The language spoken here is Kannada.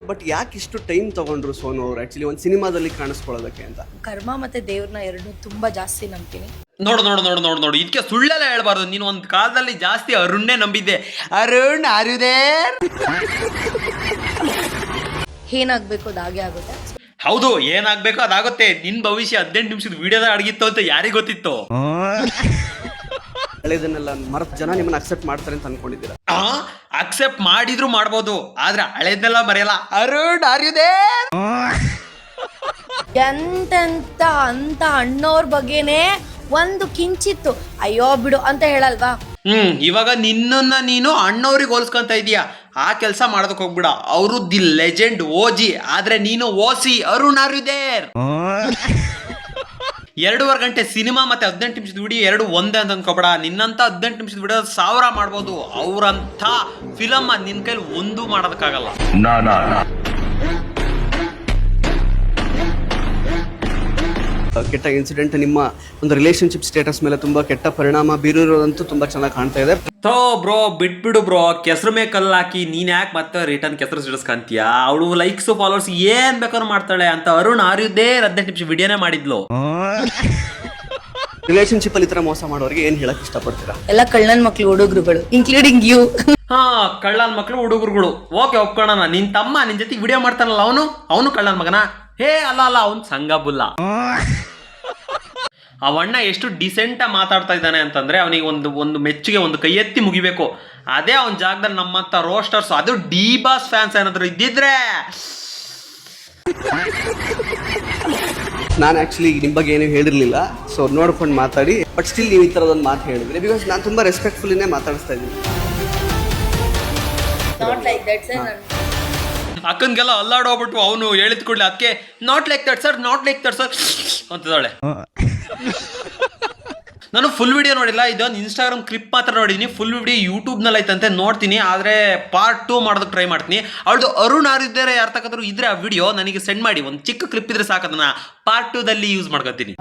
ಬಟ್ ಯಾಕೆ ಇಷ್ಟು ಟೈಮ್ ತಗೊಂಡ್ರು ಸೋನು ಅವ್ರು ಆಕ್ಚುಲಿ ಒಂದು ಸಿನಿಮಾದಲ್ಲಿ ಕಾಣಿಸ್ಕೊಳ್ಳೋದಕ್ಕೆ ಅಂತ? ಕರ್ಮ ಮತ್ತೆ ದೇವ್ರನ್ನ ಎರಡು ತುಂಬಾ ಜಾಸ್ತಿ ನಂಬ್ತೀನಿ. ನೋಡು ಇದಕ್ಕೆ ಸುಳ್ಳೆಲ್ಲ ಹೇಳ್ಬಾರ್ದು. ನೀನು ಒಂದು ಕಾಲದಲ್ಲಿ ಜಾಸ್ತಿ ಅರುಣ್ನೇ ನಂಬಿದ್ದೆ. ಅರುಣ್ ಆರುದೇ ಏನಾಗ್ಬೇಕು ಅದಾಗೆ ಆಗುತ್ತೆ. ಹೌದು, ಏನಾಗ್ಬೇಕೋ ಅದಾಗುತ್ತೆ. ನಿನ್ ಭವಿಷ್ಯ 18 ನಿಮಿಷದ ವಿಡಿಯೋದ ಅಡಗಿತ್ತು ಅಂತ ಯಾರಿಗ್ ಗೊತ್ತಿತ್ತು? ಹಳೆದನ್ನೆಲ್ಲ ಮರೆತ ಜನ ನಿಮ್ಮನ್ನ ಅಕ್ಸೆಪ್ಟ್ ಮಾಡ್ತಾರೆ ಅಂತ ಅನ್ಕೊಂಡಿದ್ದೀರಾ? ಅಕ್ಸೆಪ್ಟ್ ಮಾಡಿದ್ರು ಮಾಡ್ಬೋದು, ಆದ್ರೆ ಹಳೇದನ್ನೆಲ್ಲ ಮರೆಯಲ್ಲ. ಅರುಣ್ ಆರ್ಯುದೇ ಎಂತೆಂತ ಅಂತ ಅಣ್ಣವ್ರ ಬಗ್ಗೆನೆ ಒಂದು ಕಿಂಚಿತ್ತು ಅಯ್ಯೋ ಬಿಡು ಅಂತ ಹೇಳಲ್ವಾ? ಇವಾಗ ನಿನ್ನನ್ನ ನೀನು ಅಣ್ಣವ್ರಿಗೆ ಹೋಲ್ಸ್ಕೊಂತ ಇದೀಯ. ಆ ಕೆಲಸ ಮಾಡೋದಕ್ಕೆ ಹೋಗ್ಬಿಡ. ಅವರು ದಿ ಲೆಜೆಂಡ್ ಓಜಿ, ಆದ್ರೆ ನೀನು ಓಸಿ. ಅರುಣ್ ಆರ್ಯುದೇರ್ 2.5 ಗಂಟೆ ಸಿನಿಮಾ ಮತ್ತೆ 18 ನಿಮಿಷದ ವಿಡಿಯೋ ಎರಡು ಒಂದೇ ಅಂತ ಅನ್ಕೋಬೇಡ. ನಿನ್ನಂತ 18 ನಿಮಿಷದ ವಿಡಿಯೋ 1000 ಮಾಡ್ಬೋದು. ಅವ್ರಂಥ ಫಿಲಮ್ ನಿನ್ ಕೈಲಿ ಒಂದು ಮಾಡೋದಕ್ಕಾಗಲ್ಲ. ಕೆಟ್ಟ ಇನ್ಸಿಡೆಂಟ್ ನಿಮ್ಮ ಒಂದು ರಿಲೇಶನ್ಶಿಪ್ ಸ್ಟೇಟಸ್ ಮೇಲೆ ತುಂಬಾ ಕೆಟ್ಟ ಪರಿಣಾಮ ಬೀರಿರೋದಂತೂ ತುಂಬಾ ಚೆನ್ನಾಗಿ ಕಾಣ್ತಾ ಇದೆ. ಬ್ರೋ ಬಿಟ್ಬಿಡು ಬ್ರೋ, ಕೆಸರು ಮೇಲೆ ಕಲ್ಲು ಹಾಕಿ ನೀನ್ ಯಾಕೆ ಮತ್ತೆ ರಿಟರ್ನ್ ಕೆಸರು ಸಿಡಿಸ್ಕಂತೀಯ? ಅವಳು ಲೈಕ್ಸ್ ಫಾಲೋವರ್ಸ್ ಏನ್ ಬೇಕಾದ್ರೂ ಮಾಡ್ತಾಳೆ ಅಂತ ಅರುಣ್ ಆರ್ಯುದೇ 18 ನಿಮಿಷ ವಿಡಿಯೋನೇ ಮಾಡಿದ್ಲು. ರಿಲೇಶನ್ಶಿಪ್ ಅಲ್ಲಿ ಈ ತರ ಮೋಸ ಮಾಡೋರಿಗೆ ಏನ್ ಹೇಳಕ್ ಇಷ್ಟಪಡ್ತೀರಾ? ಎಲ್ಲ ಕಳ್ಳನ್ ಮಕ್ಳು ಹುಡುಗರುಗಳು ಇನ್ಕ್ಲೂಡಿಂಗ್ ಯು. ಕಳ್ಳನ್ ಮಕ್ಳು ಹುಡುಗರುಗಳು ಓಕೆ ಒಪ್ಕೊಳ್ಳೋಣ. ನಿನ್ ತಮ್ಮ ನಿನ್ ಜೊತೆಗೆ ವಿಡಿಯೋ ಮಾಡ್ತಾನಲ್ಲ, ಅವನು ಕಳ್ಳನ್ ಮಗನ? ಅಲ್ಲ ಅವನು ಸಂಗಬುಲ್ಲ. ಅವಣ್ಣ ಎಷ್ಟು ಡಿಸೆಂಟ್ ಮಾತಾಡ್ತಾ ಇದ್ದಾನೆ ಅಂತಂದ್ರೆ ಅವನಿಗೆ ಒಂದು ಮೆಚ್ಚುಗೆ, ಒಂದು ಕೈ ಎತ್ತಿ ಮುಗಿಬೇಕು. ಅದೇ ಅವನ ಜಾಗದಲ್ಲಿ ನಮ್ಮಂತ ರೋಸ್ಟರ್ಸ್, ಅದು ಡಿ ಬಾಸ್ ಫ್ಯಾನ್ಸ್ ಏನಾದ್ರು ಇದ್ದಿದ್ರೆ. ನಾನು ಆಕ್ಚುಲಿ ನಿಮ್ ಬಗ್ಗೆ ಏನು ಹೇಳಿರ್ಲಿಲ್ಲ, ಸೊ ನೋಡ್ಕೊಂಡು ಮಾತಾಡಿ. ಬಟ್ ಸ್ಟಿಲ್ ನೀವು ಈ ತರದೊಂದು ಮಾತು ಹೇಳಿದ್ರಿ, ಬಿಕಾಸ್ ನಾನು ತುಂಬಾ ರೆಸ್ಪೆಕ್ಟ್ಫುಲ್ಲಿನೇ ಮಾತಾಡಿಸ್ತಾ ಇದ್ದೀನಿ. ಅಕ್ಕನ್ಗೆಲ್ಲ ಅಲ್ಲಾಡೋಗ್ಬಿಟ್ಟು ಅವನು ಹೇಳಿದ ಕೂಡಲೇ ಅದಕ್ಕೆ ನಾಟ್ ಲೈಕ್ ದಟ್ ಸರ್ ಅಂತಿದ್ದಾಳೆ. ನಾನು ಫುಲ್ ವಿಡಿಯೋ ನೋಡಿಲ್ಲ, ಇದೊಂದು ಇನ್ಸ್ಟಾಗ್ರಾಮ್ ಕ್ಲಿಪ್ ಮಾತ್ರ ನೋಡಿದ್ದೀನಿ. ಫುಲ್ ವಿಡಿಯೋ ಯೂಟ್ಯೂಬ್ನಲ್ಲಿ ಐತಂತೆ, ನೋಡ್ತೀನಿ. ಆದರೆ ಪಾರ್ಟ್ 2 ಮಾಡೋದಕ್ಕೆ ಟ್ರೈ ಮಾಡ್ತೀನಿ. ಅವಳದು ಅರುಣ್ ಆರಿದ್ದಾರೆ ಯಾರು ತಕ್ಕಾದ್ರು ಇದ್ರೆ ಆ ವಿಡಿಯೋ ನನಗೆ ಸೆಂಡ್ ಮಾಡಿ. ಒಂದು ಚಿಕ್ಕ ಕ್ಲಿಪ್ ಇದ್ರೆ ಸಾಕು, ಅದನ್ನ ಪಾರ್ಟ್ 2ದಲ್ಲಿ ಯೂಸ್ ಮಾಡ್ಕೊತೀನಿ.